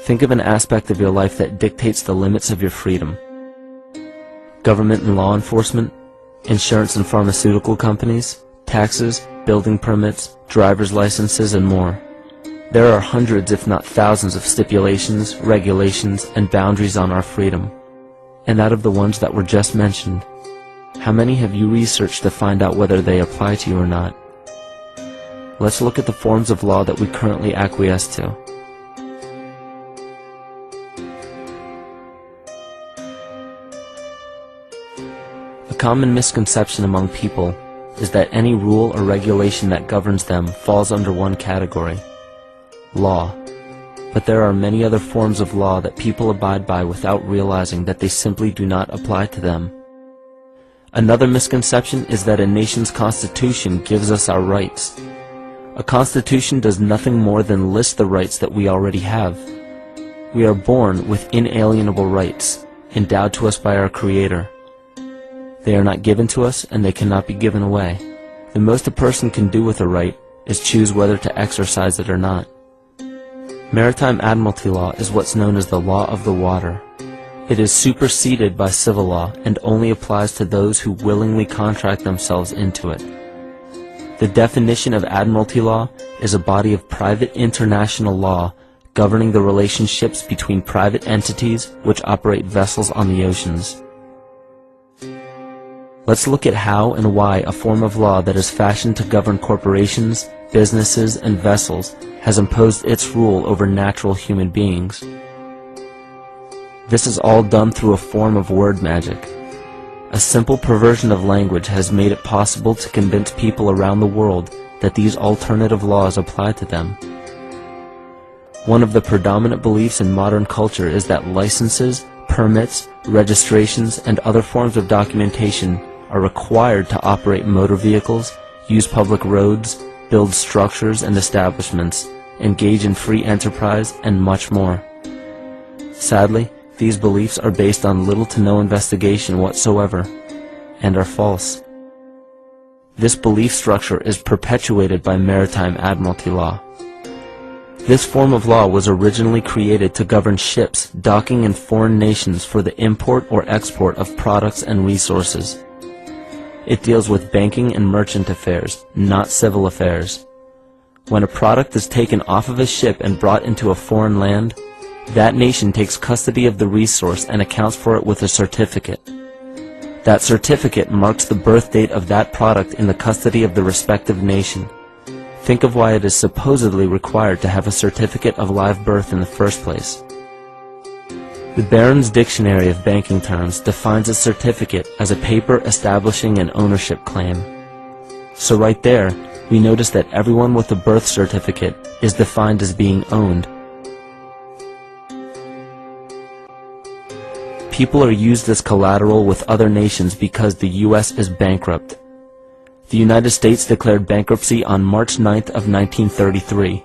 Think of an aspect of your life that dictates the limits of your freedom. Government and law enforcement, insurance and pharmaceutical companies, taxes, building permits, driver's licenses, and more. There are hundreds, if not thousands, of stipulations, regulations, and boundaries on our freedom. And out of the ones that were just mentioned, how many have you researched to find out whether they apply to you or not? Let's look at the forms of law that we currently acquiesce to. A common misconception among people is that any rule or regulation that governs them falls under one category: law. But there are many other forms of law that people abide by without realizing that they simply do not apply to them. Another misconception is that a nation's constitution gives us our rights. A constitution does nothing more than list the rights that we already have. We are born with inalienable rights, endowed to us by our Creator. They are not given to us, and they cannot be given away. The most a person can do with a right is choose whether to exercise it or not. Maritime admiralty law is what's known as the law of the water. It is superseded by civil law and only applies to those who willingly contract themselves into it. The definition of admiralty law is a body of private international law governing the relationships between private entities which operate vessels on the oceans. Let's look at how and why a form of law that is fashioned to govern corporations, businesses, and vessels has imposed its rule over natural human beings. This is all done through a form of word magic. A simple perversion of language has made it possible to convince people around the world that these alternative laws apply to them. One of the predominant beliefs in modern culture is that licenses, permits, registrations, and other forms of documentation are required to operate motor vehicles, use public roads, build structures and establishments, engage in free enterprise, and much more. Sadly, these beliefs are based on little to no investigation whatsoever, and are false. This belief structure is perpetuated by maritime admiralty law. This form of law was originally created to govern ships docking in foreign nations for the import or export of products and resources. It deals with banking and merchant affairs, not civil affairs. When a product is taken off of a ship and brought into a foreign land, that nation takes custody of the resource and accounts for it with a certificate. That certificate marks the birth date of that product in the custody of the respective nation. Think of why it is supposedly required to have a certificate of live birth in the first place. The Barron's Dictionary of Banking Terms defines a certificate as a paper establishing an ownership claim. So right there, we notice that everyone with a birth certificate is defined as being owned. People are used as collateral with other nations because the U.S. is bankrupt. The United States declared bankruptcy on March 9th of 1933.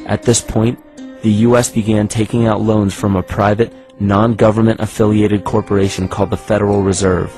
At this point, the U.S. began taking out loans from a private, non-government affiliated corporation called the Federal Reserve.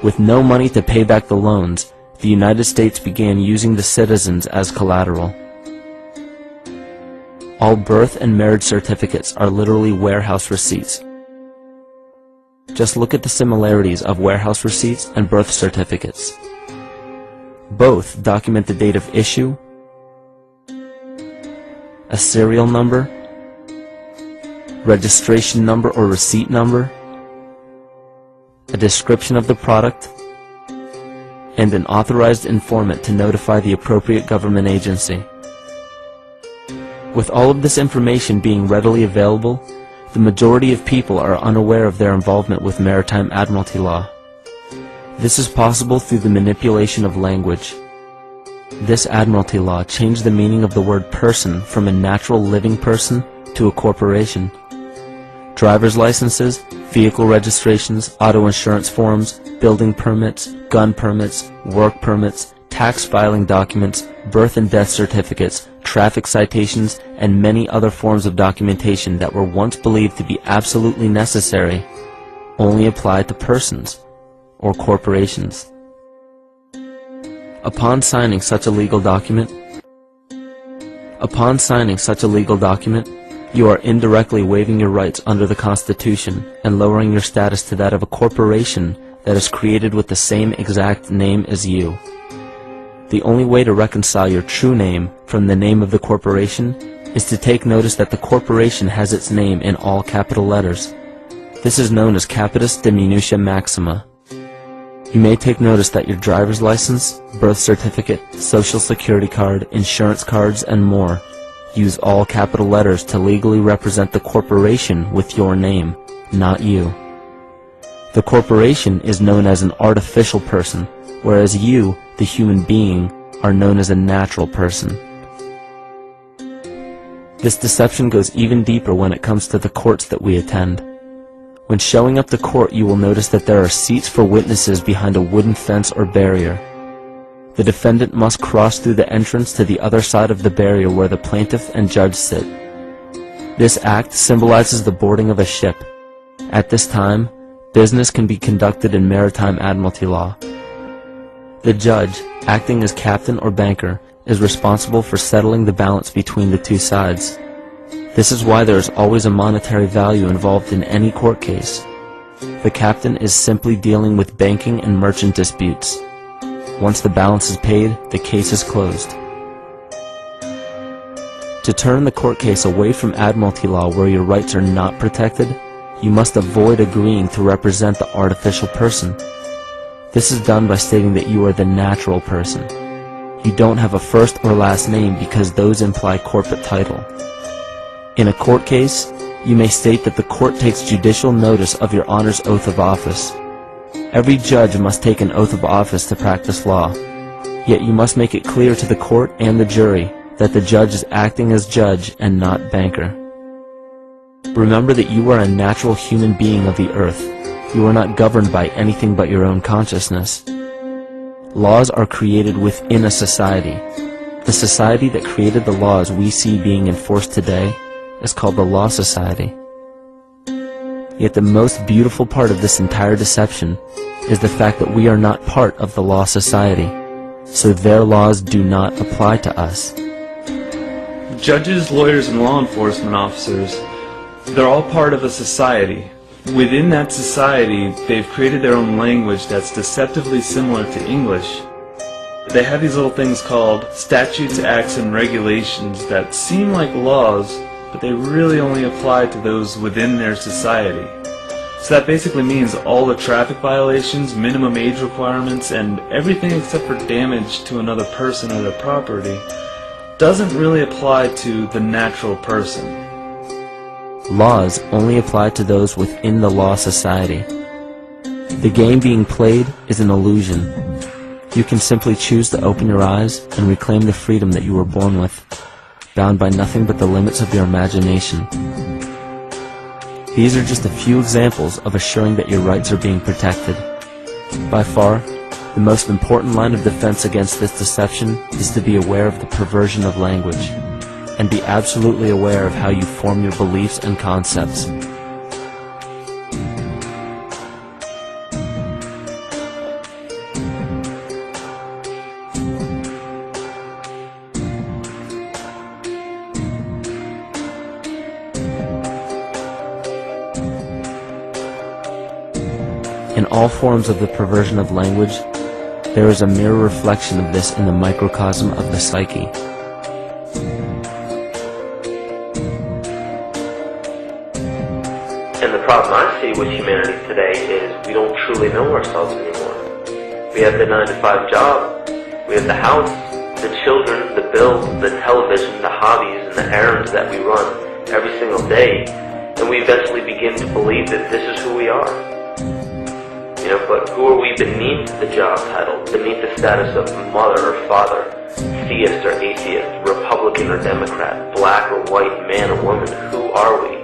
With no money to pay back the loans, the United States began using the citizens as collateral. All birth and marriage certificates are literally warehouse receipts. Just look at the similarities of warehouse receipts and birth certificates. Both document the date of issue, a serial number, registration number or receipt number, a description of the product, and an authorized informant to notify the appropriate government agency. With all of this information being readily available, the majority of people are unaware of their involvement with maritime admiralty law. This is possible through the manipulation of language. This admiralty law changed the meaning of the word person from a natural living person to a corporation. Driver's licenses, vehicle registrations, auto insurance forms, building permits, gun permits, work permits, tax filing documents, birth and death certificates, traffic citations, and many other forms of documentation that were once believed to be absolutely necessary only applied to persons or corporations. Upon signing such a legal document, You are indirectly waiving your rights under the Constitution and lowering your status to that of a corporation that is created with the same exact name as you. The only way to reconcile your true name from the name of the corporation is to take notice that the corporation has its name in all capital letters. This is known as capitis diminutia maxima. You may take notice that your driver's license, birth certificate, social security card, insurance cards, and more use all capital letters to legally represent the corporation with your name, not you. The corporation is known as an artificial person, whereas you, the human being, are known as a natural person. This deception goes even deeper when it comes to the courts that we attend. When showing up to court, you will notice that there are seats for witnesses behind a wooden fence or barrier. The defendant must cross through the entrance to the other side of the barrier where the plaintiff and judge sit. This act symbolizes the boarding of a ship. At this time, business can be conducted in maritime admiralty law. The judge, acting as captain or banker, is responsible for settling the balance between the two sides. This is why there is always a monetary value involved in any court case. The captain is simply dealing with banking and merchant disputes. Once the balance is paid, the case is closed. To turn the court case away from admiralty law where your rights are not protected, you must avoid agreeing to represent the artificial person. This is done by stating that you are the natural person. You don't have a first or last name because those imply corporate title. In a court case, you may state that the court takes judicial notice of your honor's oath of office. Every judge must take an oath of office to practice law, yet you must make it clear to the court and the jury that the judge is acting as judge and not banker. Remember that you are a natural human being of the earth. You are not governed by anything but your own consciousness. Laws are created within a society. The society that created the laws we see being enforced today is called the Law Society. Yet the most beautiful part of this entire deception is the fact that we are not part of the Law Society, so their laws do not apply to us. Judges, lawyers, and law enforcement officers, they're all part of a society. Within that society, they've created their own language that's deceptively similar to English. They have these little things called statutes, acts, and regulations that seem like laws, but they really only apply to those within their society. So that basically means all the traffic violations, minimum age requirements, and everything except for damage to another person or their property doesn't really apply to the natural person. Laws only apply to those within the Law Society. The game being played is an illusion. You can simply choose to open your eyes and reclaim the freedom that you were born with, bound by nothing but the limits of your imagination. These are just a few examples of assuring that your rights are being protected. By far, the most important line of defense against this deception is to be aware of the perversion of language, and be absolutely aware of how you form your beliefs and concepts. In all forms of the perversion of language, there is a mirror reflection of this in the microcosm of the psyche. And the problem I see with humanity today is we don't truly know ourselves anymore. We have the 9-to-5 job, we have the house, the children, the bills, the television, the hobbies, and the errands that we run every single day, and we eventually begin to believe that this is who we are. But who are we beneath the job title, beneath the status of mother or father, theist or atheist, Republican or Democrat, black or white, man or woman? Who are we?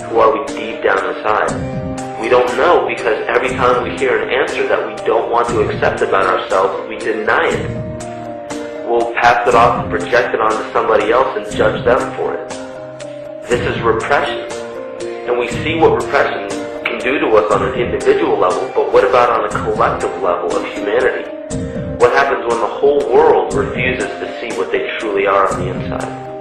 Who are we deep down inside? We don't know, because every time we hear an answer that we don't want to accept about ourselves, we deny it. We'll pass it off and project it onto somebody else and judge them for it. This is repression. And we see what repression can do to us on an individual level, but what about on a collective level of humanity? What happens when the whole world refuses to see what they truly are on the inside?